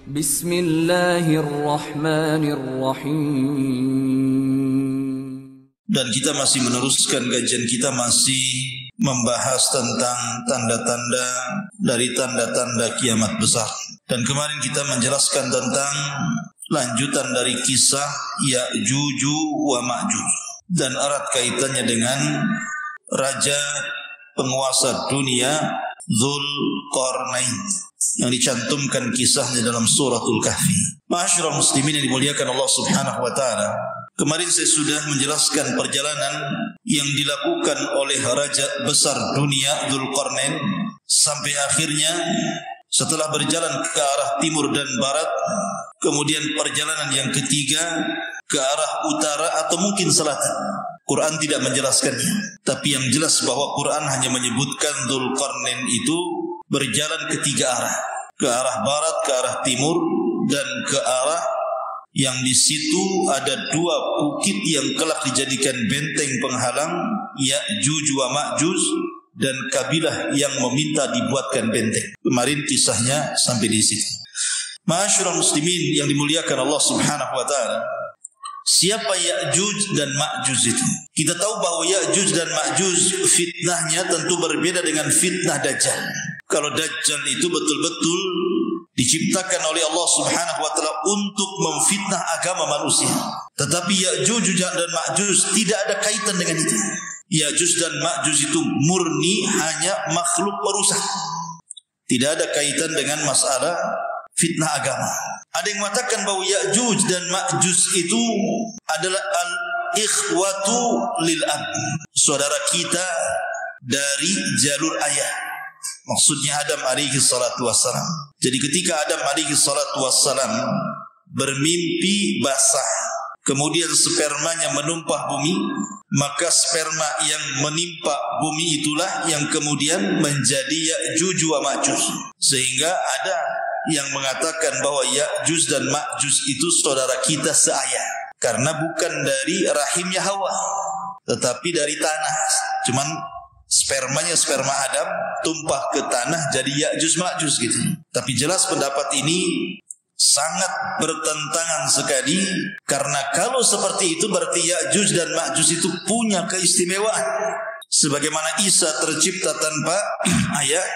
Bismillahirrahmanirrahim. Dan kita masih meneruskan kajian kita, masih membahas tentang tanda-tanda dari tanda-tanda kiamat besar. Dan kemarin kita menjelaskan tentang lanjutan dari kisah Ya'juj wa Ma'juj dan erat kaitannya dengan raja penguasa dunia Dzulqarnain yang dicantumkan kisahnya dalam suratul Kahfi. Ma'asyiral muslimin yang dimuliakan Allah Subhanahu wa taala, kemarin saya sudah menjelaskan perjalanan yang dilakukan oleh raja besar dunia Dzulqarnain sampai akhirnya setelah berjalan ke arah timur dan barat, kemudian perjalanan yang ketiga ke arah utara atau mungkin selatan. Quran tidak menjelaskannya, tapi yang jelas bahwa Quran hanya menyebutkan Dzulqarnain itu berjalan ke tiga arah, ke arah barat, ke arah timur, dan ke arah yang di situ ada dua bukit yang kelak dijadikan benteng penghalang Ya'juj wa Ma'juj dan kabilah yang meminta dibuatkan benteng. Kemarin kisahnya sampai di situ. Ma'asyiral muslimin yang dimuliakan Allah Subhanahu wa taala, siapa Ya'juj dan Ma'juj itu? Kita tahu bahwa Ya'juj dan Ma'juj fitnahnya tentu berbeda dengan fitnah Dajjal. Kalau Dajjal itu betul-betul diciptakan oleh Allah Subhanahu wa taala untuk memfitnah agama manusia. Tetapi Ya'juj dan Ma'juj tidak ada kaitan dengan itu. Ya'juj dan Ma'juj itu murni hanya makhluk perusak. Tidak ada kaitan dengan masalah fitnah agama. Ada yang mengatakan bahwa Ya'juj dan Ma'juj itu adalah al-ikhwatu lil ab, saudara kita dari jalur ayah. Maksudnya Adam alaihi salatu wassalam. Jadi ketika Adam alaihi salatu wassalam bermimpi basah, kemudian spermanya menumpah bumi, maka sperma yang menimpa bumi itulah yang kemudian menjadi Ya'juj wa Ma'juj. Sehingga ada yang mengatakan bahwa Ya'juj dan Ma'juj itu saudara kita seayah, karena bukan dari rahimnya Hawa, tetapi dari tanah. Cuman spermanya sperma Adam tumpah ke tanah jadi Ya'juj Ma'juj gitu. Tapi jelas pendapat ini sangat bertentangan sekali, karena kalau seperti itu berarti Ya'juj dan Ma'juj itu punya keistimewaan. Sebagaimana Isa tercipta tanpa ayah,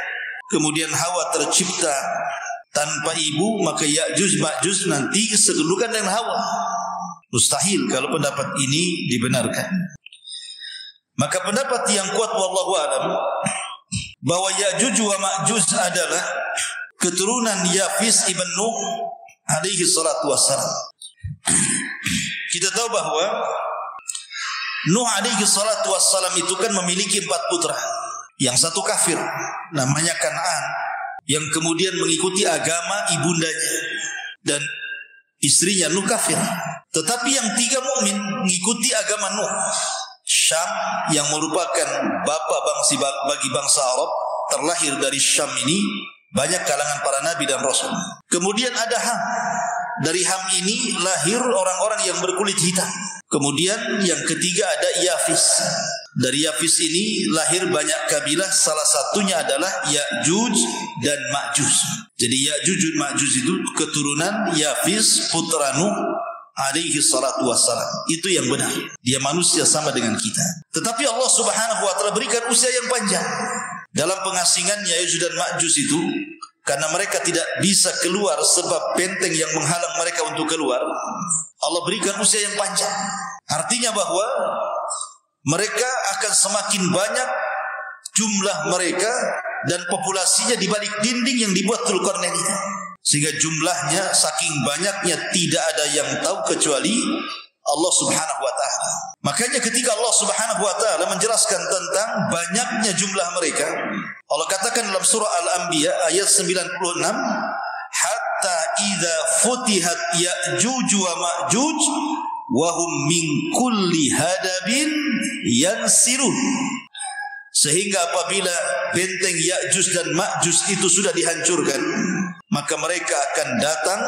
kemudian Hawa tercipta tanpa ibu, maka Ya'juj Ma'juj nanti sekedudukan dengan Hawa. Mustahil kalau pendapat ini dibenarkan. Maka pendapat yang kuat wallahu alam bahwa Ya'juj wa Ma'juj adalah keturunan Yafis ibn Nuh alaihi salatu wassalam. Kita tahu bahwa Nuh alaihi salatu wassalam itu kan memiliki 4 putra. Yang satu kafir namanya Kan'an, yang kemudian mengikuti agama ibundanya, dan istrinya Nuh kafir. Tetapi yang 3 mukmin mengikuti agama Nuh. Syam yang merupakan bapa bagi bangsa Arab, terlahir dari Syam ini banyak kalangan para nabi dan rasul. Kemudian ada Ham. Dari Ham ini lahir orang-orang yang berkulit hitam. Kemudian yang ketiga ada Yafis. Dari Yafis ini lahir banyak kabilah, salah satunya adalah Ya'juj dan Ma'juj. Jadi Ya'juj dan Ma'juj itu keturunan Yafis putra Nuh alaihi salatu wassalam. Itu yang benar. Dia manusia sama dengan kita. Tetapi Allah Subhanahu wa taala berikan usia yang panjang. Dalam pengasingannya Ya'juj dan Ma'juj itu, karena mereka tidak bisa keluar sebab benteng yang menghalang mereka untuk keluar, Allah berikan usia yang panjang. Artinya bahwa mereka akan semakin banyak jumlah mereka dan populasinya di balik dinding yang dibuat Dzulqarnain itu. Sehingga jumlahnya saking banyaknya tidak ada yang tahu kecuali Allah Subhanahu wa taala. Makanya ketika Allah Subhanahu wa taala menjelaskan tentang banyaknya jumlah mereka, Allah katakan dalam surah Al-Anbiya ayat 96, hatta idza futihat Ya'juj wa Ma'juj wa hum min kulli hadabin yansirun. Sehingga apabila benteng Ya'juj dan Ma'juj itu sudah dihancurkan, maka mereka akan datang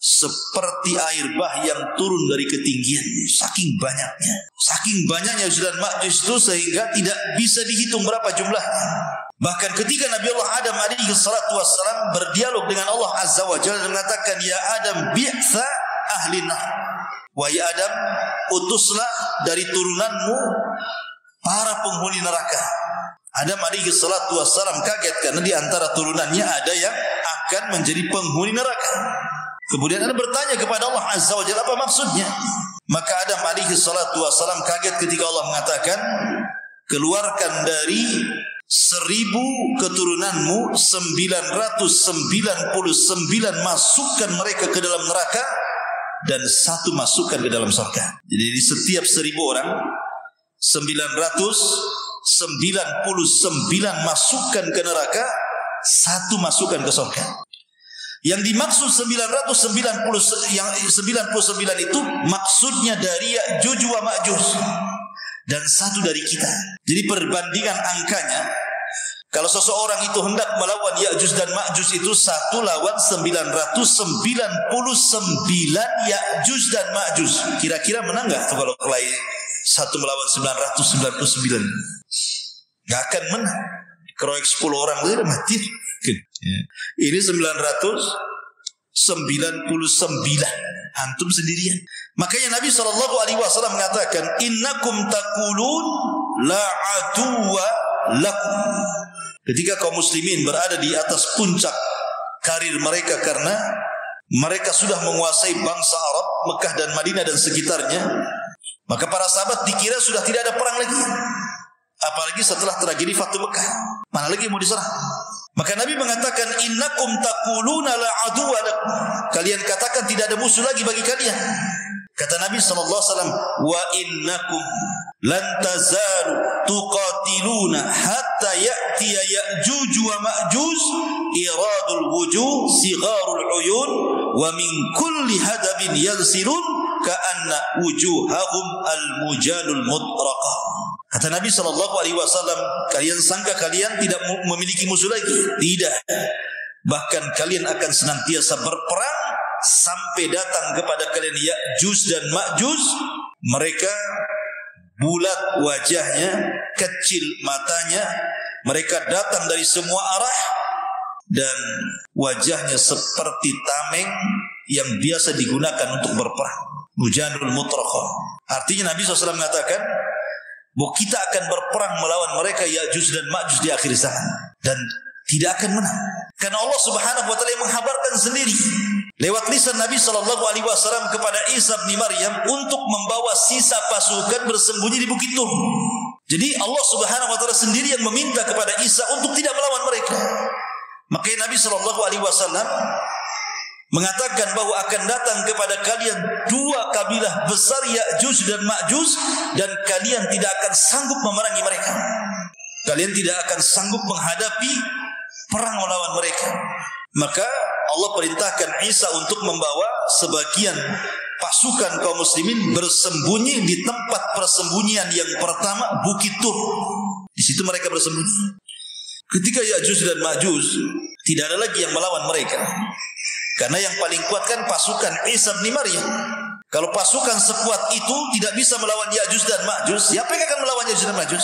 seperti air bah yang turun dari ketinggian. Saking banyaknya Ya'juj dan Ma'juj itu sehingga tidak bisa dihitung berapa jumlahnya. Bahkan ketika Nabi Allah Adam alaihi salatu wassalam berdialog dengan Allah Azza wa Jalla dan mengatakan, ya Adam bi'tha ahli nar, wahai Adam, utuslah dari turunanmu para penghuni neraka. Adam alaihi salatu wassalam kaget karena di antara turunannya ada yang akan menjadi penghuni neraka. Kemudian Adam bertanya kepada Allah Azza wa Jalla, apa maksudnya? Maka Adam alaihi salatu wassalam kaget ketika Allah mengatakan, keluarkan dari 1000 keturunanmu 999 masukkan mereka ke dalam neraka dan 1 masukkan ke dalam surga. Jadi di setiap 1000 orang 999 masukkan ke neraka, 1 masukkan ke surga. Yang dimaksud 99 itu maksudnya dari Ya'juj wa Ma'juj dan 1 dari kita. Jadi perbandingan angkanya, kalau seseorang itu hendak melawan Ya'juj dan Ma'juj itu 1 lawan 999 Ya'juj dan Ma'juj. Kira-kira menang gak kalau kelahi 1 melawan 999? Gak akan menang. Keroyok 10 orang itu udah mati. Ini 999, antum sendirian. Makanya Nabi SAW mengatakan, innakum taqulun la aduwa lakum. Ketika kaum muslimin berada di atas puncak karir mereka karena mereka sudah menguasai bangsa Arab, Mekah dan Madinah dan sekitarnya, maka para sahabat dikira sudah tidak ada perang lagi. Apalagi setelah tragedi Fathu Mekah, mana lagi mau diserang? Maka Nabi mengatakan, innakum taquluna la aduwa lakum. Kalian katakan tidak ada musuh lagi bagi kalian. Kata Nabi SAW, wa innakum lan tazalu tuqatiluna hatta ya'tiya Ya'juj wa Ma'juj iradul wujuh sigharul uyun wa min kulli hadabin yansilun ka'anna wujuhahum al-mujalul mutraqah. Kata Nabi SAW, kalian sangka kalian tidak memiliki musuh lagi? Tidak. Bahkan kalian akan senantiasa berperang sampai datang kepada kalian Ya'juj dan Ma'juj. Mereka bulat wajahnya, kecil matanya, mereka datang dari semua arah dan wajahnya seperti tameng yang biasa digunakan untuk berperang. Mujanul mutraqah. Artinya Nabi SAW mengatakan bahwa kita akan berperang melawan mereka Ya'juj dan Ma'juj di akhir zaman dan tidak akan menang. Karena Allah Subhanahu wa taala menghabarkan sendiri lewat lisan Nabi SAW kepada Isa bin Maryam untuk membawa sisa pasukan bersembunyi di Bukit Tur. Jadi Allah Subhanahu wa taala sendiri yang meminta kepada Isa untuk tidak melawan mereka. Makanya Nabi SAW mengatakan bahwa akan datang kepada kalian 2 kabilah besar Ya'juj dan Ma'juj dan kalian tidak akan sanggup memerangi mereka. Kalian tidak akan sanggup menghadapi perang melawan mereka. Maka Allah perintahkan Isa untuk membawa sebagian pasukan kaum muslimin bersembunyi di tempat persembunyian yang pertama, Bukit Tur. Di situ mereka bersembunyi. Ketika Ya'juj dan Ma'juj tidak ada lagi yang melawan mereka. Karena yang paling kuat kan pasukan Isa bin Maryam. Kalau pasukan sekuat itu tidak bisa melawan Ya'juj dan Ma'juj, siapa yang akan melawan Ya'juj dan Ma'juj?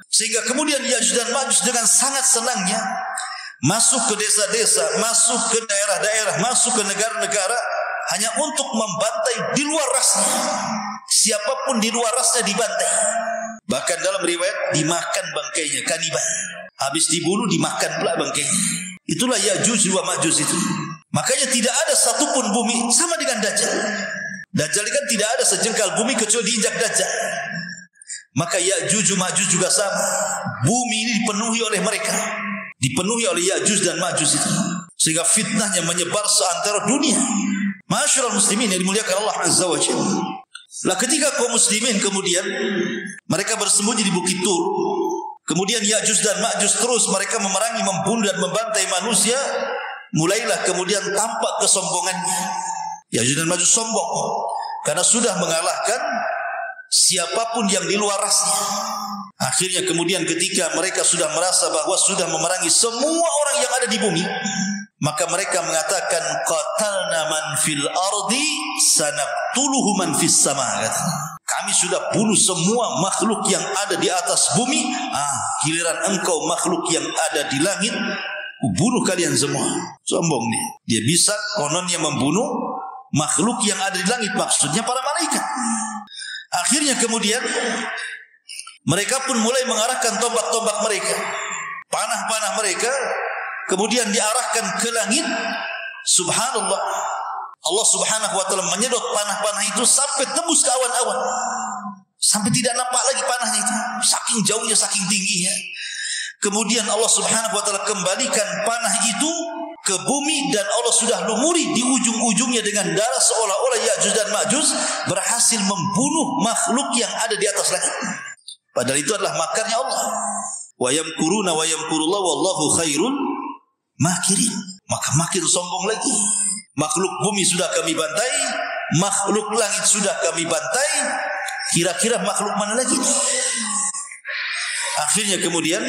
Sehingga kemudian Ya'juj dan Ma'juj dengan sangat senangnya masuk ke desa-desa, masuk ke daerah-daerah, masuk ke negara-negara hanya untuk membantai di luar rasnya. Siapapun di luar rasnya dibantai. Bahkan dalam riwayat dimakan bangkainya, kanibal. Habis dibunuh dimakan pula bangkainya. Itulah Ya'juj wa Ma'juj itu. Makanya tidak ada satupun bumi sama dengan Dajjal. Dajjal kan tidak ada sejengkal bumi kecuali diinjak Dajjal. Maka Ya'juj Ma'juj juga sama. Bumi ini dipenuhi oleh mereka. Dipenuhi oleh Ya'juj dan Ma'juj itu. Sehingga fitnahnya menyebar seantero dunia. Masyarul muslimin yang dimuliakan Allah Azza wa Jalla. Lah ketika kaum muslimin kemudian mereka bersembunyi di Bukit Tur. Kemudian Ya'juj dan Ma'juj terus mereka memerangi, membunuh dan membantai manusia. Mulailah kemudian tampak kesombongannya. Ya'juj dan Ma'juj sombong karena sudah mengalahkan siapapun yang di luar rasnya. Akhirnya kemudian ketika mereka sudah merasa bahwa sudah memerangi semua orang yang ada di bumi, maka mereka mengatakan qatalna qatalna man fil ardi sanaqtuluhu man fis sama. Kami sudah bunuh semua makhluk yang ada di atas bumi. Giliran engkau makhluk yang ada di langit, bunuh kalian semua. Sombong nih. Dia bisa kononnya membunuh makhluk yang ada di langit, maksudnya para malaikat. Akhirnya kemudian mereka pun mulai mengarahkan tombak-tombak mereka, panah-panah mereka, kemudian diarahkan ke langit. Subhanallah, Allah subhanahu wa ta'ala menyedot panah-panah itu sampai tembus ke awan-awan, sampai tidak nampak lagi panahnya itu, saking jauhnya, saking tingginya. Kemudian Allah subhanahu wa ta'ala kembalikan panah itu ke bumi, dan Allah sudah lumuri di ujung-ujungnya dengan darah, seolah-olah Ya'juj dan Ma'juj berhasil membunuh makhluk yang ada di atas langit. Padahal itu adalah makarnya Allah. Wa yamkuruna wa yamkurullah wallahu khairul makirin. Maka makin sombong lagi. Makhluk bumi sudah kami bantai, makhluk langit sudah kami bantai, kira-kira makhluk mana lagi? Akhirnya kemudian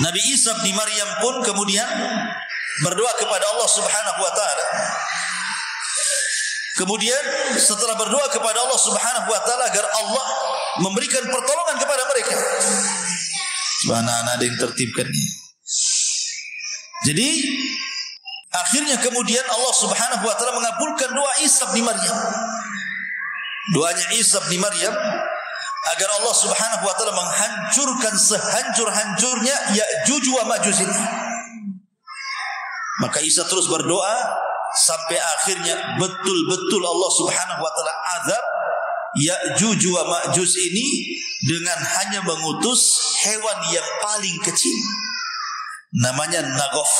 Nabi Isa bin Maryam pun kemudian berdoa kepada Allah subhanahu wa ta'ala. Kemudian setelah berdoa kepada Allah subhanahu wa ta'ala agar Allah memberikan pertolongan kepada mereka. Subhanallah, ada yang tertibkan. Jadi akhirnya kemudian Allah subhanahu wa ta'ala mengabulkan doa Isa bin Maryam. Doanya Isa bin Maryam agar Allah subhanahu wa ta'ala menghancurkan sehancur-hancurnya Ya'juj wa Ma'juj ini. Maka Isa terus berdoa sampai akhirnya betul-betul Allah subhanahu wa ta'ala azab Ya'juj wa Ma'juj ini dengan hanya mengutus hewan yang paling kecil, namanya Nagof.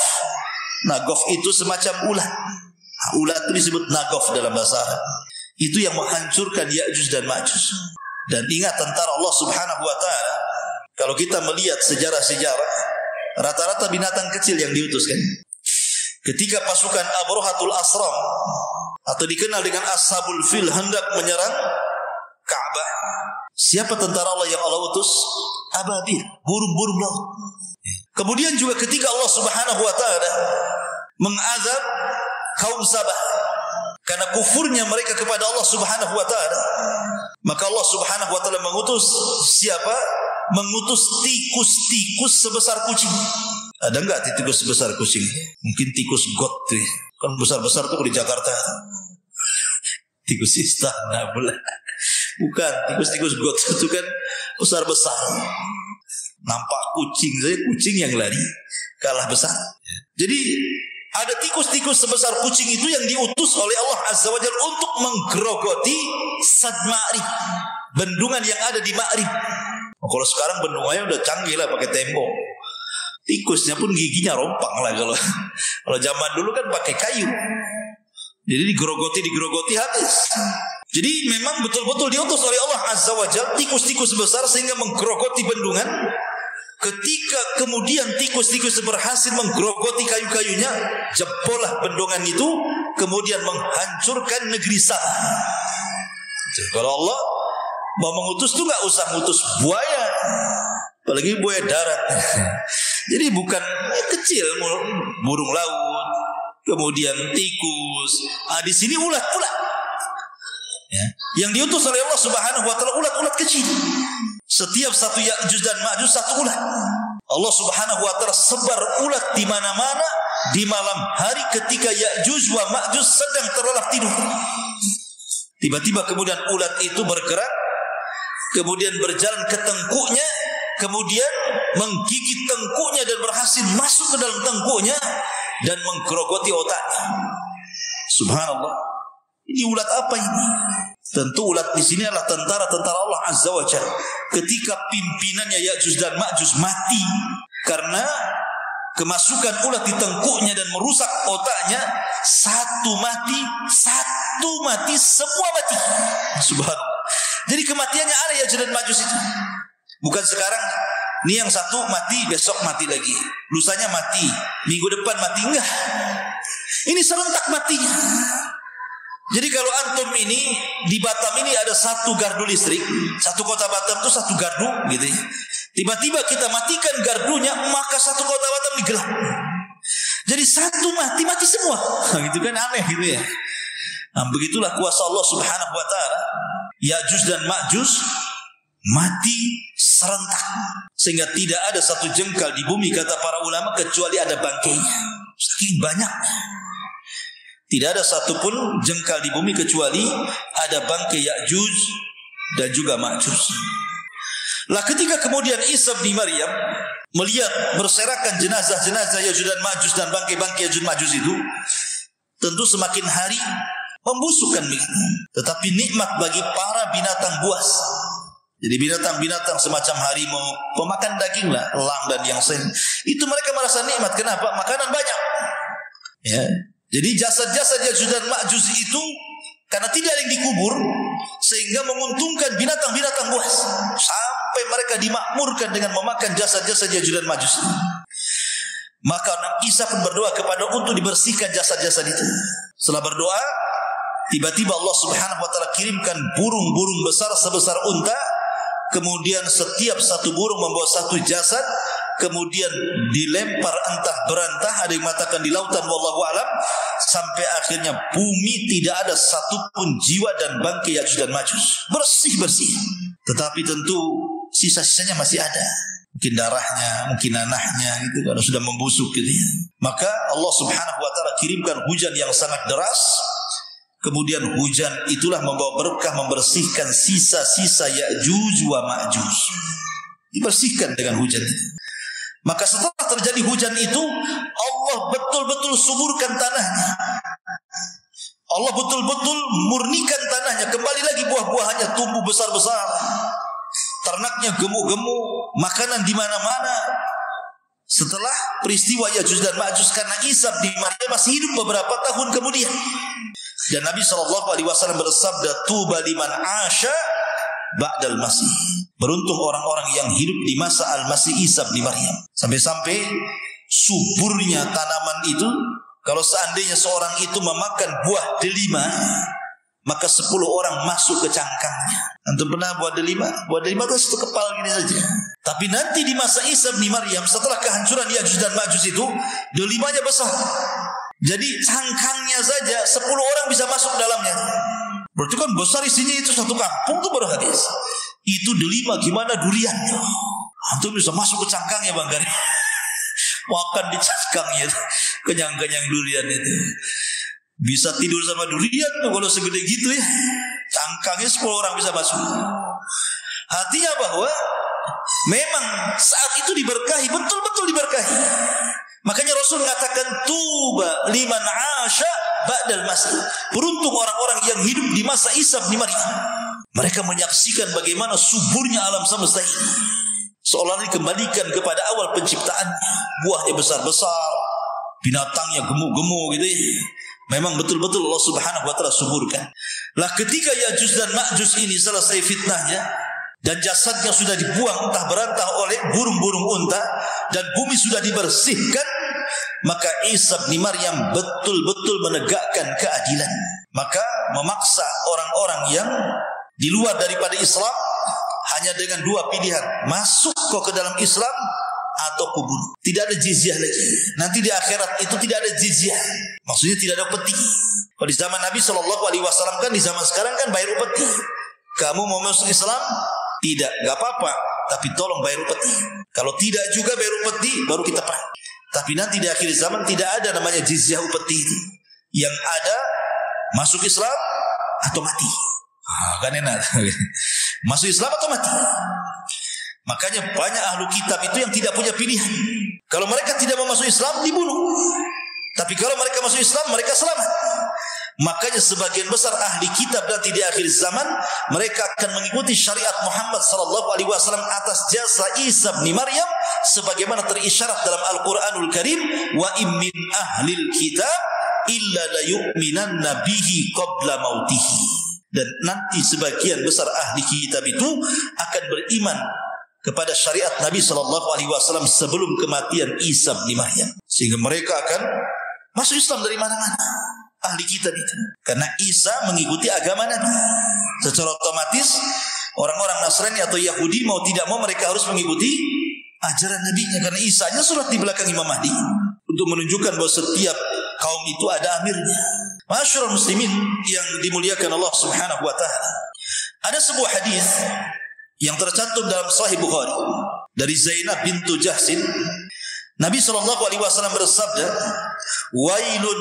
Nagof itu semacam ulat. Ulat itu disebut Nagof dalam bahasa Arab. Itu yang menghancurkan Ya'juj dan Ma'juj. Dan ingat tentara Allah subhanahu wa ta'ala, kalau kita melihat sejarah-sejarah, rata-rata binatang kecil yang diutuskan. Ketika pasukan Abrohatul Asram, atau dikenal dengan Ashabul Fil, hendak menyerang Ka'bah, siapa tentara Allah yang Allah utus? Ababil, burung-burung laut. Kemudian juga ketika Allah subhanahu wa ta'ala mengazab kaum Sabah karena kufurnya mereka kepada Allah subhanahu wa ta'ala, maka Allah subhanahu wa ta'ala mengutus siapa? Mengutus tikus-tikus sebesar kucing. Ada enggak tikus sebesar kucing? Mungkin tikus got tuh. Kan besar-besar tuh di Jakarta. Tikus istana pula. Bukan, tikus-tikus got itu kan besar-besar. Nampak kucing saja, kucing yang lari kalah besar. Jadi ada tikus-tikus sebesar kucing itu yang diutus oleh Allah Azza wa Jalla untuk menggerogoti Sad Ma'rib, bendungan yang ada di Ma'rib. Kalau sekarang bendungannya udah canggih lah, pakai tembok. Tikusnya pun giginya rompang lah kalau zaman dulu kan pakai kayu. Jadi digerogoti habis. Jadi memang betul-betul diutus oleh Allah Azza wa Jalla tikus-tikus besar sehingga menggerogoti bendungan. Ketika kemudian tikus-tikus berhasil menggerogoti kayu-kayunya, jebollah bendungan itu, kemudian menghancurkan negeri Sa. Kalau Allah mau mengutus tuh nggak usah ngutus buaya, apalagi buaya darat. Jadi bukan kecil, burung laut, kemudian tikus. Di sini ulat pula. Ya. Yang diutus oleh Allah Subhanahu wa ta'ala ulat-ulat kecil. Setiap satu Ya'juj dan Ma'juj satu ulat. Allah Subhanahu wa ta'ala sebar ulat di mana-mana di malam hari ketika Ya'juj wa Ma'juj sedang terlelap tidur. Tiba-tiba kemudian ulat itu bergerak, kemudian berjalan ke tengkuknya, kemudian menggigit tengkuknya dan berhasil masuk ke dalam tengkuknya dan menggerogoti otaknya. Subhanallah. Ini ulat apa ini? Tentu ulat di sini adalah tentara-tentara Allah Azza wa Jalla. Ketika pimpinannya Ya'juj dan Ma'juj mati karena kemasukan ulat di tengkuknya dan merusak otaknya, satu mati, semua mati. Subhanallah. Jadi kematiannya ada Ya'juj dan Ma'juj itu. Bukan sekarang, ini yang satu mati, besok mati lagi, lusanya mati, minggu depan mati, enggak. Ini serentak matinya. Jadi kalau antum ini di Batam ini ada satu gardu listrik, satu kota Batam itu satu gardu gitu ya. Tiba-tiba kita matikan gardunya, maka satu kota Batam digelap. Jadi satu mati semua. Gitu kan aneh gitu ya. Nah, begitulah kuasa Allah Subhanahu wa taala. Ya'juj dan Ma'juj mati serentak sehingga tidak ada satu jengkal di bumi kata para ulama kecuali ada bangkainya. Saking banyaknya. Tidak ada satupun jengkal di bumi kecuali ada bangkai Ya'juj dan juga Ma'juj. Lah ketika kemudian Isa bin Maryam melihat berserakan jenazah-jenazah Ya'juj dan Ma'juj dan bangkai-bangkai Ya'juj Ma'juj itu, tentu semakin hari membusukkan begitu. Tetapi nikmat bagi para binatang buas. Jadi binatang-binatang semacam harimau, pemakan daging lah, elang dan yang lain. Itu mereka merasa nikmat. Kenapa? Makanan banyak. Ya. Jadi jasad-jasad Ya'juj dan Ma'juj itu karena tidak ada yang dikubur sehingga menguntungkan binatang-binatang buas sampai mereka dimakmurkan dengan memakan jasad-jasad Ya'juj dan Ma'juj. Maka Isa pun berdoa kepada untuk dibersihkan jasad-jasad itu. Setelah berdoa, tiba-tiba Allah Subhanahu wa taala kirimkan burung-burung besar sebesar unta. Kemudian setiap satu burung membawa satu jasad, kemudian dilempar entah berantah, ada yang mengatakan di lautan wallahu alam, sampai akhirnya bumi tidak ada satupun jiwa dan bangkai Ya'juj dan Ma'juj. Bersih-bersih. Tetapi tentu sisa-sisanya masih ada. Mungkin darahnya, mungkin nanahnya gitu, kalau sudah membusuk gitu ya. Maka Allah Subhanahu wa taala kirimkan hujan yang sangat deras. Kemudian hujan itulah membawa berkah, membersihkan sisa-sisa Ya'juj wa Ma'juj. Dibersihkan dengan hujan itu. Maka setelah terjadi hujan itu, Allah betul-betul suburkan tanahnya. Allah betul-betul murnikan tanahnya. Kembali lagi buah-buahannya tumbuh besar-besar. Ternaknya gemuk-gemuk, makanan di mana-mana. Setelah peristiwa Ya'juj dan Ma'juj, karena Isa bin Maryam masih hidup beberapa tahun kemudian. Dan Nabi SAW bersabda, tuba liman asya ba'dal masih. Beruntung orang-orang yang hidup di masa al-masih Isa bin Maryam. Sampai-sampai suburnya tanaman itu, kalau seandainya seorang itu memakan buah delima, maka 10 orang masuk ke cangkangnya. Antum pernah buah delima? Buah delima itu satu kepal gini saja. Tapi nanti di masa Isa bin Maryam, setelah kehancuran Ya'juj dan Ma'juj itu, delimanya besar. Jadi cangkangnya saja 10 orang bisa masuk dalamnya. Berarti kan besar isinya, itu satu kampung tuh baru habis. Itu delima, gimana duriannya? Antum bisa masuk ke cangkangnya Bang Gari. Makan di cangkangnya, kenyang-kenyang durian itu. Bisa tidur sama durian tuh kalau segede gitu ya. Cangkangnya 10 orang bisa masuk. Artinya bahwa memang saat itu diberkahi, betul-betul diberkahi. Makanya Rasul mengatakan tuba liman asya ba'dal masih. Beruntung orang-orang yang hidup di masa Isa bin Maryam. Mereka menyaksikan bagaimana suburnya alam semesta ini. Seolah dikembalikan kepada awal penciptaan. Buahnya besar-besar, binatangnya gemuk-gemuk gitu ya. Memang betul-betul Allah Subhanahu wa taala suburkan. Lah ketika Ya'juj dan Ma'juj ini selesai fitnahnya dan jasadnya sudah dibuang entah berantah oleh burung-burung unta dan bumi sudah dibersihkan, maka Isa bin Maryam betul-betul menegakkan keadilan. Maka memaksa orang-orang yang di luar daripada Islam hanya dengan 2 pilihan, masuk kok ke dalam Islam atau kubur. Tidak ada jizyah lagi. Nanti di akhirat itu tidak ada jizyah. Maksudnya tidak ada upeti. Kalau di zaman Nabi SAW kan, di zaman sekarang kan bayar upeti. Kamu mau masuk Islam? Tidak, gak apa-apa. Tapi tolong bayar upeti. Kalau tidak juga bayar upeti, baru kita perang. Tapi nanti di akhir zaman tidak ada namanya jizyah upeti itu. Yang ada masuk Islam atau mati. Kan enak. Masuk Islam atau mati. Makanya banyak ahlu kitab itu yang tidak punya pilihan. Kalau mereka tidak mau masuk Islam, dibunuh. Tapi kalau mereka masuk Islam, mereka selamat. Makanya sebagian besar ahli kitab nanti di akhir zaman, mereka akan mengikuti syariat Muhammad SAW atas jasa Isa bin Maryam, sebagaimana terisyarat dalam Al-Quranul Karim, wa im min ahlil kitab illa la yu'minanna bihi qabla mautihi. Dan nanti sebagian besar ahli kitab itu akan beriman kepada syariat Nabi SAW sebelum kematian Isa bin Maryam, sehingga mereka akan masuk Islam dari mana-mana. Ahli kitab itu, karena Isa mengikuti agama Nabi, secara otomatis orang-orang Nasrani atau Yahudi mau tidak mau mereka harus mengikuti ajaran nabinya, karena Isa nya surat di belakang Imam Mahdi untuk menunjukkan bahwa setiap kaum itu ada amirnya. Masyarul muslimin yang dimuliakan Allah Subhanahu wa taala. Ada sebuah hadis yang tercantum dalam Sahih Bukhari dari Zainab bintu Jahsin. Nabi SAW bersabda, "Wailun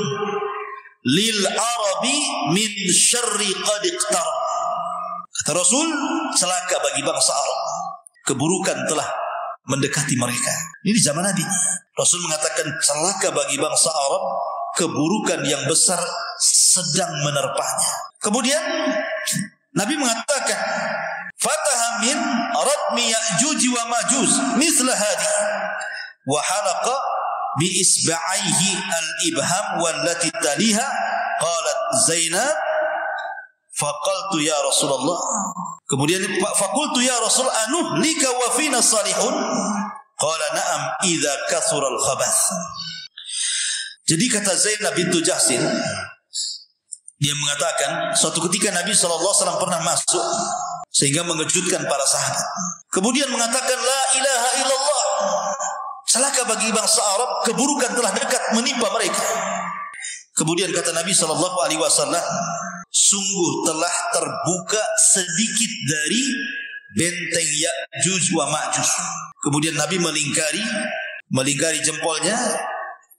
lil arabi min syarri qad iqtarab." Kata Rasul, celaka bagi bangsa Arab, keburukan telah mendekati mereka. Ini di zaman Nabi. Rasul mengatakan celaka bagi bangsa Arab, keburukan yang besar sedang menerpanya. Kemudian Nabi mengatakan, "Fataha min radmi Ya'juj wa Ma'juj mithla hadi wa halaqa bi isba'aihi al-ibham wallati taliha." Qalat Zainab, faqaltu ya Rasulullah. Kemudian faqultu ya Rasul, anuhlika wa fina salihun? Qala na'am idza kathura al-khabath. Jadi kata Zainab bintu Jahsin, dia mengatakan suatu ketika Nabi SAW pernah masuk sehingga mengejutkan para sahabat. Kemudian mengatakan la ilaha illallah. Celaka bagi bangsa Arab, keburukan telah dekat menimpa mereka. Kemudian kata Nabi SAW, sungguh telah terbuka sedikit dari benteng Ya'juj wa Ma'juj. Kemudian Nabi melingkari jempolnya,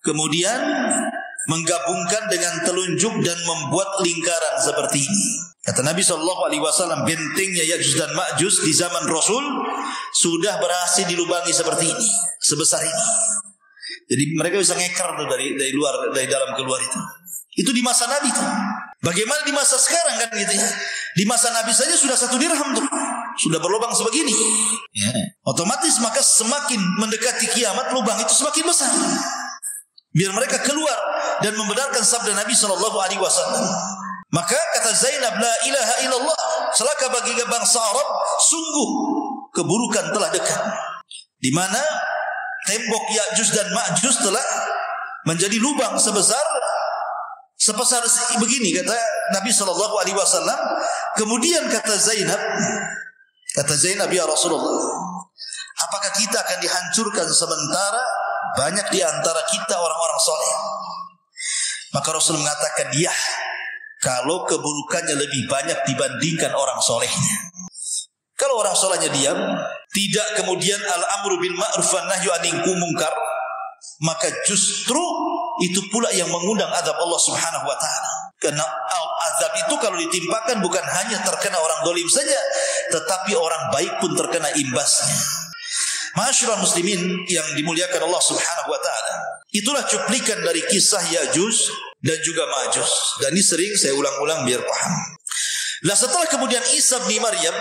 kemudian menggabungkan dengan telunjuk dan membuat lingkaran seperti ini. Kata Nabi SAW, bentengnya Ya'juj dan Ma'juj di zaman Rasul sudah berhasil dilubangi seperti ini, sebesar ini. Jadi mereka bisa ngeker tuh dari luar, dari dalam keluar itu. Itu di masa Nabi tuh. Bagaimana di masa sekarang kan gitu ya? Di masa Nabi saja sudah 1 dirham tuh, sudah berlubang sebegini. Ya. Otomatis maka semakin mendekati kiamat lubang itu semakin besar. Biar mereka keluar dan membenarkan sabda Nabi SAW. Maka kata Zainab, la ilaha illallah, celaka bagi bangsa Arab, sungguh keburukan telah dekat. Di mana tembok Ya'juj dan Ma'juj telah menjadi lubang sebesar begini, kata Nabi SAW. Kemudian kata Zainab, ya Rasulullah, apakah kita akan dihancurkan sementara banyak di antara kita orang-orang soleh? Maka Rasul mengatakan, ya, kalau keburukannya lebih banyak dibandingkan orang solehnya. Kalau orang solehnya diam, tidak kemudian al-amru bil ma'ruf wan nahyu 'anil munkar, maka justru itu pula yang mengundang azab Allah Subhanahu wa taala. Karena azab itu kalau ditimpakan bukan hanya terkena orang dolim saja, tetapi orang baik pun terkena imbasnya. Masyarul muslimin yang dimuliakan Allah Subhanahu wa taala. Itulah cuplikan dari kisah Ya'juj dan juga Ma'juj. Dan ini sering saya ulang-ulang biar paham. Lah setelah kemudian Isa bin Maryam,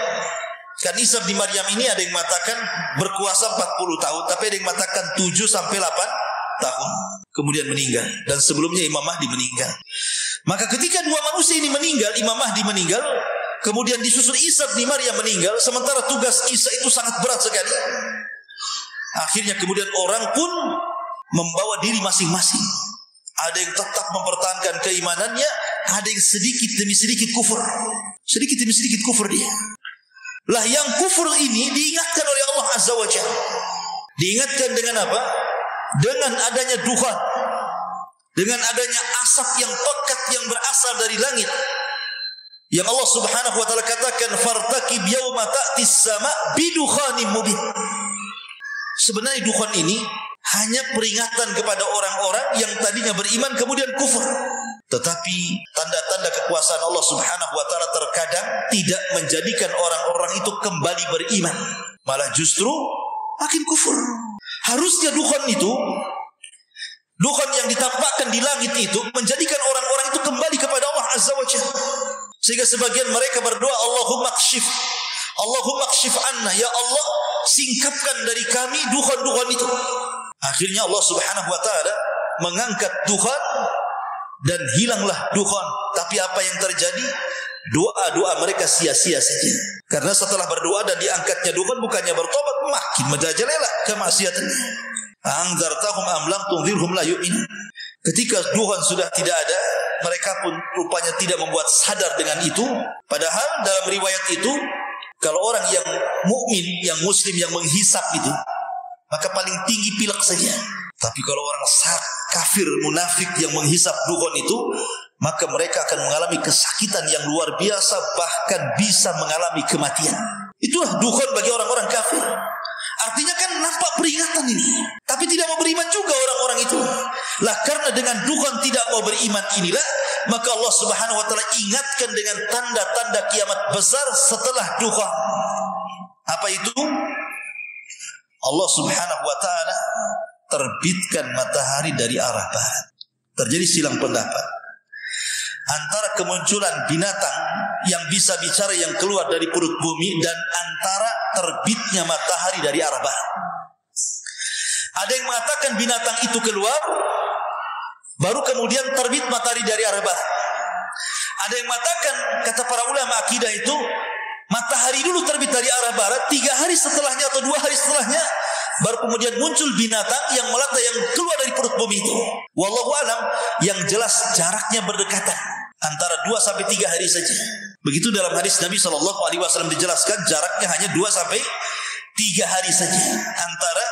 kan Isa bin Maryam ini ada yang mengatakan berkuasa 40 tahun, tapi ada yang mengatakan 7 sampai 8 tahun. Kemudian meninggal, dan sebelumnya Imam Mahdi meninggal. Maka ketika dua manusia ini meninggal, Imam Mahdi meninggal, kemudian disusul Isa bin Maryam meninggal, sementara tugas Isa itu sangat berat sekali. Akhirnya kemudian orang pun membawa diri masing-masing. Ada yang tetap mempertahankan keimanannya, ada yang sedikit demi sedikit kufur. Sedikit demi sedikit kufur dia. Lah yang kufur ini diingatkan oleh Allah Azza wa Jalla. Diingatkan dengan apa? Dengan adanya dukhan, dengan adanya asap yang pekat yang berasal dari langit. Yang Allah Subhanahu wa taala katakan, fartaqib yauma ta'tis sama bidukhanin mubin. Sebenarnya dukhan ini hanya peringatan kepada orang-orang yang tadinya beriman kemudian kufur. Tetapi tanda-tanda kekuasaan Allah Subhanahu wa taala terkadang tidak menjadikan orang-orang itu kembali beriman, malah justru makin kufur. Harusnya dukhan yang ditampakkan di langit itu menjadikan orang-orang itu kembali kepada Allah Azza wa Jalla. Sehingga sebagian mereka berdoa, Allahumma kshif anna, ya Allah, singkapkan dari kami dukhan-dukhan itu. Akhirnya Allah Subhanahu wa taala mengangkat dukhan dan hilanglah dukhan. Tapi apa yang terjadi? Doa-doa mereka sia-sia saja. Karena setelah berdoa dan diangkatnya dukhan, bukannya bertobat, makin merajalela kemaksiatannya. Anzartahum am lam tunzirhum la yu'minun. Ketika dukhan sudah tidak ada, mereka pun rupanya tidak membuat sadar dengan itu. Padahal dalam riwayat itu, kalau orang yang mukmin, yang muslim, yang menghisap itu, maka paling tinggi pilek saja. Tapi kalau orang kafir munafik yang menghisap dukhon itu, maka mereka akan mengalami kesakitan yang luar biasa, bahkan bisa mengalami kematian. Itulah dukhon bagi orang-orang kafir. Artinya kan nampak peringatan ini, tapi tidak mau beriman juga orang-orang itu. Lah karena dengan dukhon tidak mau beriman inilah, maka Allah Subhanahu wa taala ingatkan dengan tanda-tanda kiamat besar setelah dukhon. Apa itu? Allah Subhanahu wa taala terbitkan matahari dari arah barat. Terjadi silang pendapat antara kemunculan binatang yang bisa bicara yang keluar dari perut bumi dan antara terbitnya matahari dari arah barat. Ada yang mengatakan binatang itu keluar, baru kemudian terbit matahari dari arah barat. Ada yang mengatakan, kata para ulama akidah itu, matahari dulu terbit dari arah barat, 3 hari setelahnya atau 2 hari setelahnya baru kemudian muncul binatang yang melata yang keluar dari perut bumi itu. Wallahu alam, yang jelas jaraknya berdekatan antara 2 sampai 3 hari saja. Begitu dalam hadis Nabi SAW dijelaskan jaraknya hanya 2 sampai 3 hari saja antara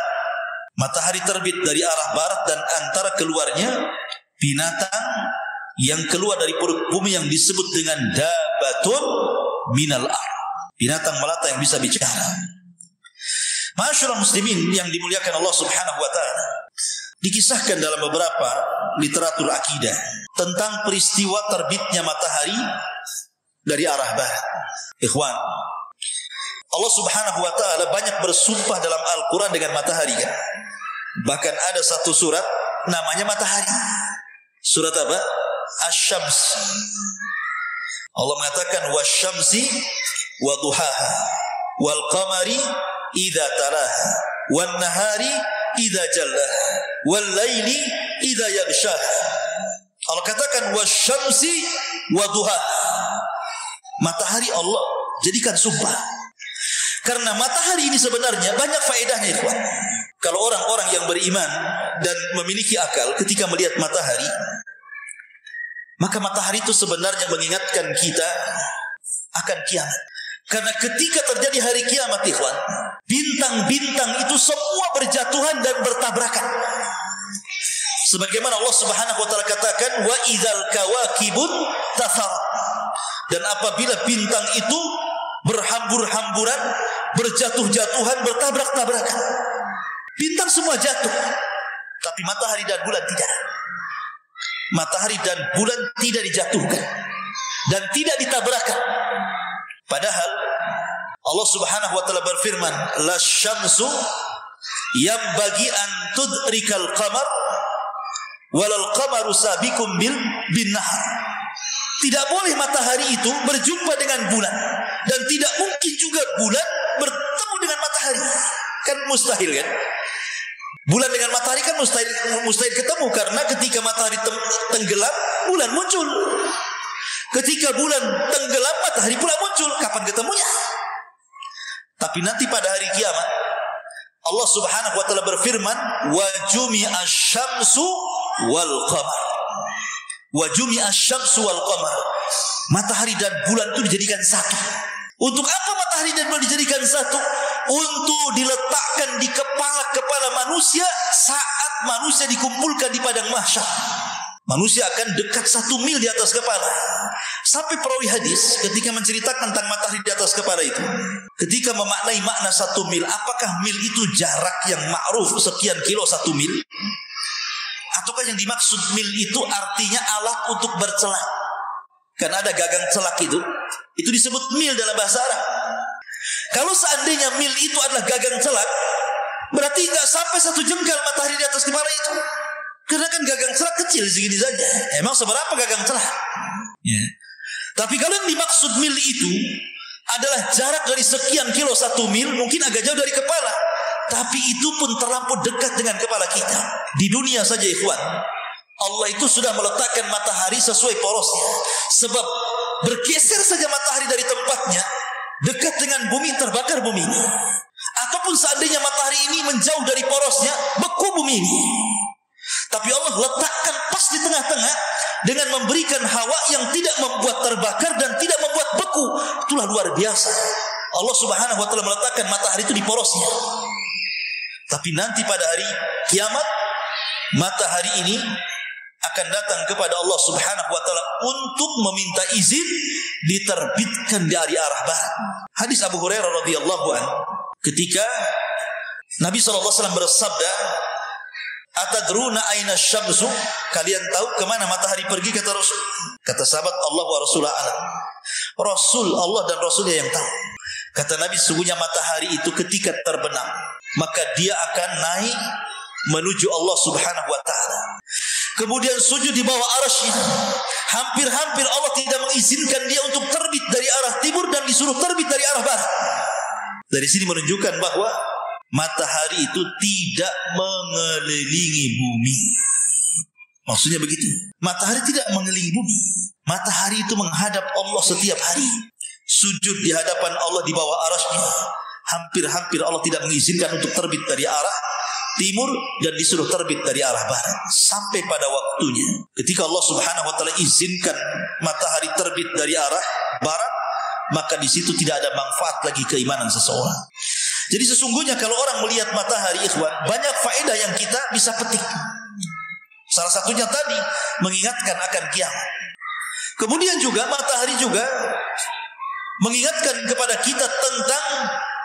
matahari terbit dari arah barat dan antara keluarnya binatang yang keluar dari perut bumi yang disebut dengan dabatun minal ard, binatang melata yang bisa bicara. Masyaallah muslimin yang dimuliakan Allah Subhanahu wa taala, dikisahkan dalam beberapa literatur akidah tentang peristiwa terbitnya matahari dari arah barat. Ikhwan, Allah Subhanahu wa taala banyak bersumpah dalam Al-Qur'an dengan matahari kan. Bahkan ada satu surat namanya matahari. Surat apa? Asy-Syams. Allah mengatakan wasyamsi wa duhaha wal qamari idza talaha wan nahari idza jallaha wal laili idza yaghshaha. Allah katakan wasyamsi wa duhaha. Matahari Allah jadikan sumpah. Karena matahari ini sebenarnya banyak faedahnya, ikhwan. Kalau orang-orang yang beriman dan memiliki akal ketika melihat matahari, maka matahari itu sebenarnya mengingatkan kita akan kiamat. Karena ketika terjadi hari kiamat, ikhwan, bintang-bintang itu semua berjatuhan dan bertabrakan. Sebagaimana Allah Subhanahu wa taala katakan, wa idzal kawakibun tatharat. Dan apabila bintang itu berhambur-hamburan, berjatuh-jatuhan, bertabrak-tabrakan. Bintang semua jatuh, tapi matahari dan bulan tidak. Matahari dan bulan tidak dijatuhkan dan tidak ditabrakan. Padahal Allah Subhanahu wa taala berfirman, la syamsu yambagi an tudrikal qamar walal qamaru sabiqum bin nahar. Tidak boleh matahari itu berjumpa dengan bulan, dan tidak mungkin juga bulan bertemu dengan matahari. Kan mustahil kan? Bulan dengan matahari kan mustahil ketemu, karena ketika matahari tenggelam, bulan muncul. Ketika bulan tenggelam, matahari pula muncul. Kapan ketemunya? Tapi nanti pada hari kiamat, Allah Subhanahu wa taala berfirman, wa jumi'asy syamsu wal qamar. Wa jumi'asy syamsu wal qamar. Matahari dan bulan itu dijadikan satu. Untuk apa matahari dan bulan dijadikan satu? Untuk diletakkan di kepala-kepala manusia saat manusia dikumpulkan di padang mahsyar. Manusia akan dekat 1 mil di atas kepala. Sampai perawi hadis ketika menceritakan tentang matahari di atas kepala itu, ketika memaknai makna 1 mil, apakah mil itu jarak yang ma'ruf sekian kilo 1 mil? Ataukah yang dimaksud mil itu artinya alat untuk bercelak? Karena ada gagang celak itu disebut mil dalam bahasa Arab. Kalau seandainya mil itu adalah gagang celak, berarti nggak sampai 1 jengkal matahari di atas kepala itu. Karena kan gagang celak kecil segini saja. Emang seberapa gagang celak? Ya. Tapi kalau yang dimaksud mil itu adalah jarak dari sekian kilo 1 mil, mungkin agak jauh dari kepala, tapi itu pun terlampau dekat dengan kepala kita. Di dunia saja, ikhwan, Allah itu sudah meletakkan matahari sesuai porosnya. Sebab bergeser saja matahari dari tempatnya, dekat dengan bumi, terbakar bumi ini. Ataupun seandainya matahari ini menjauh dari porosnya, beku bumi ini. Tapi Allah letakkan pas di tengah-tengah dengan memberikan hawa yang tidak membuat terbakar dan tidak membuat beku. Itulah luar biasa. Allah Subhanahu wa taala meletakkan matahari itu di porosnya. Tapi nanti pada hari kiamat, matahari ini akan datang kepada Allah Subhanahu wa taala untuk meminta izin diterbitkan dari arah barat. Hadis Abu Hurairah radhiyallahu anhu, ketika Nabi SAW bersabda, "Atadruna aina syamsu?" Kalian tahu kemana matahari pergi, kata Rasul. Kata sahabat, "Allah wa Rasulullah alam." Rasul, Allah dan Rasulnya yang tahu. Kata Nabi, sesungguhnya matahari itu ketika terbenam, maka dia akan naik menuju Allah Subhanahu wa taala. Kemudian sujud di bawah arasy-Nya. Hampir-hampir Allah tidak mengizinkan dia untuk terbit dari arah timur dan disuruh terbit dari arah barat. Dari sini menunjukkan bahwa matahari itu tidak mengelilingi bumi. Maksudnya begitu. Matahari tidak mengelilingi bumi. Matahari itu menghadap Allah setiap hari. Sujud di hadapan Allah di bawah arasy-Nya. Hampir-hampir Allah tidak mengizinkan untuk terbit dari arah timur dan disuruh terbit dari arah barat. Sampai pada waktunya, ketika Allah Subhanahu wa taala izinkan matahari terbit dari arah barat, maka di situ tidak ada manfaat lagi keimanan seseorang. Jadi sesungguhnya kalau orang melihat matahari, ikhwan, banyak faedah yang kita bisa petik. Salah satunya tadi mengingatkan akan kiamat. Kemudian juga matahari juga mengingatkan kepada kita tentang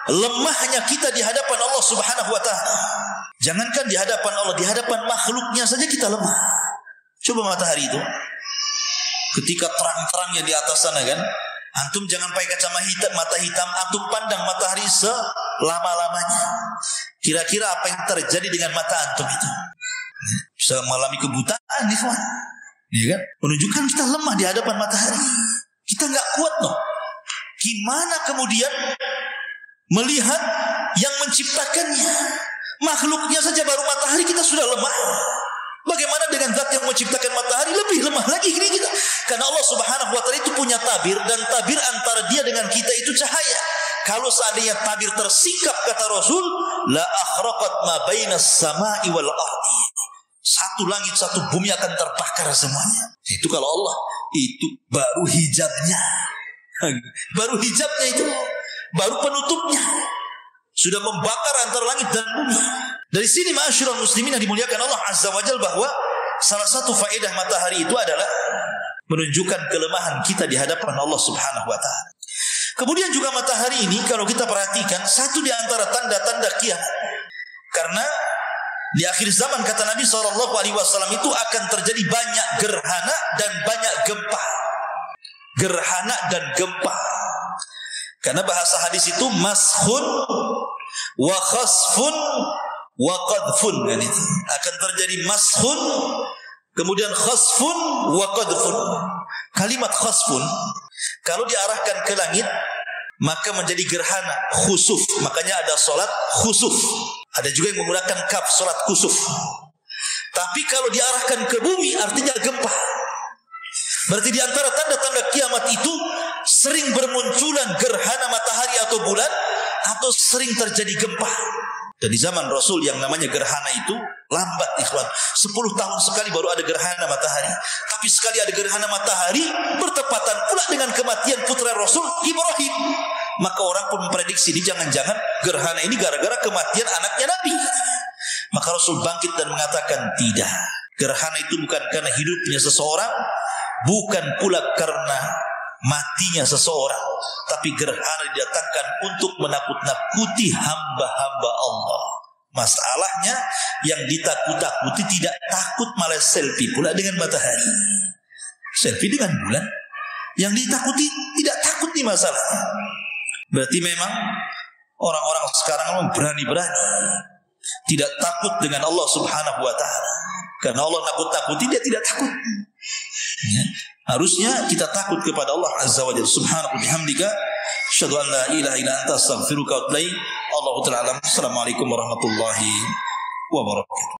lemahnya kita di hadapan Allah Subhanahu wa taala. Jangankan di hadapan Allah, di hadapan makhluknya saja kita lemah. Coba matahari itu, ketika terang-terangnya di atas sana kan, antum jangan pakai mata hitam, antum pandang matahari selama-lamanya. Kira-kira apa yang terjadi dengan mata antum itu? Bisa mengalami kebutaan, ikhwan. Ya kan? Menunjukkan kita lemah di hadapan matahari. Kita nggak kuat loh. Gimana kemudian melihat yang menciptakannya? Makhluknya saja baru matahari kita sudah lemah. Bagaimana dengan zat yang menciptakan matahari? Lebih lemah lagi kita. Karena Allah Subhanahu wa taala itu punya tabir, dan tabir antara dia dengan kita itu cahaya. Kalau seandainya tabir tersikap, kata Rasul, la akhraqat ma bainas sama'i wal ardi. Satu langit satu bumi akan terbakar semuanya. Itu kalau Allah, itu baru hijabnya. Baru hijabnya itu, baru penutupnya. Sudah membakar antara langit dan bumi. Dari sini ma'asyiral muslimin yang dimuliakan Allah Azza wa Jalla, bahwa salah satu faedah matahari itu adalah menunjukkan kelemahan kita di hadapan Allah Subhanahu wa taala. Kemudian juga matahari ini kalau kita perhatikan, satu di antara tanda-tanda kiamat. Karena di akhir zaman, kata Nabi SAW, itu akan terjadi banyak gerhana dan banyak gempa. Gerhana dan gempa. Karena bahasa hadis itu mashun wa khasfun wa qadfun, kan itu. Akan terjadi mashun, kemudian khasfun wa qadfun. Kalimat khasfun kalau diarahkan ke langit maka menjadi gerhana khusuf. Makanya ada salat khusuf. Ada juga yang menggunakan kaf, salat khusuf. Tapi kalau diarahkan ke bumi artinya gempa. Berarti di antara tanda-tanda kiamat itu sering bermunculan gerhana matahari atau bulan, atau sering terjadi gempa. Dan di zaman Rasul yang namanya gerhana itu lambat, ikhwan. 10 tahun sekali baru ada gerhana matahari. Tapi sekali ada gerhana matahari bertepatan pula dengan kematian putra Rasul Ibrahim. Maka orang pun memprediksi ini jangan-jangan gerhana ini gara-gara kematian anaknya Nabi. Maka Rasul bangkit dan mengatakan, tidak. Gerhana itu bukan karena hidupnya seseorang, bukan pula karena matinya seseorang, tapi gerhana didatangkan untuk menakut-nakuti hamba-hamba Allah. Masalahnya yang ditakut-takuti tidak takut, malah selfie pula dengan matahari, selfie dengan bulan. Yang ditakuti tidak takut nih masalahnya. Berarti memang orang-orang sekarang berani-berani, tidak takut dengan Allah Subhanahu wa taala. Karena Allah nakut-takuti, dia tidak takut. Ya. Harusnya kita takut kepada Allah Azza wa Jalla. Subhanahu wa bihamdika, asyhadu an la ilaha illa anta, astaghfiruka wa atubu ilaik. Allahu ta'ala alam. Assalamualaikum warahmatullahi wabarakatuh.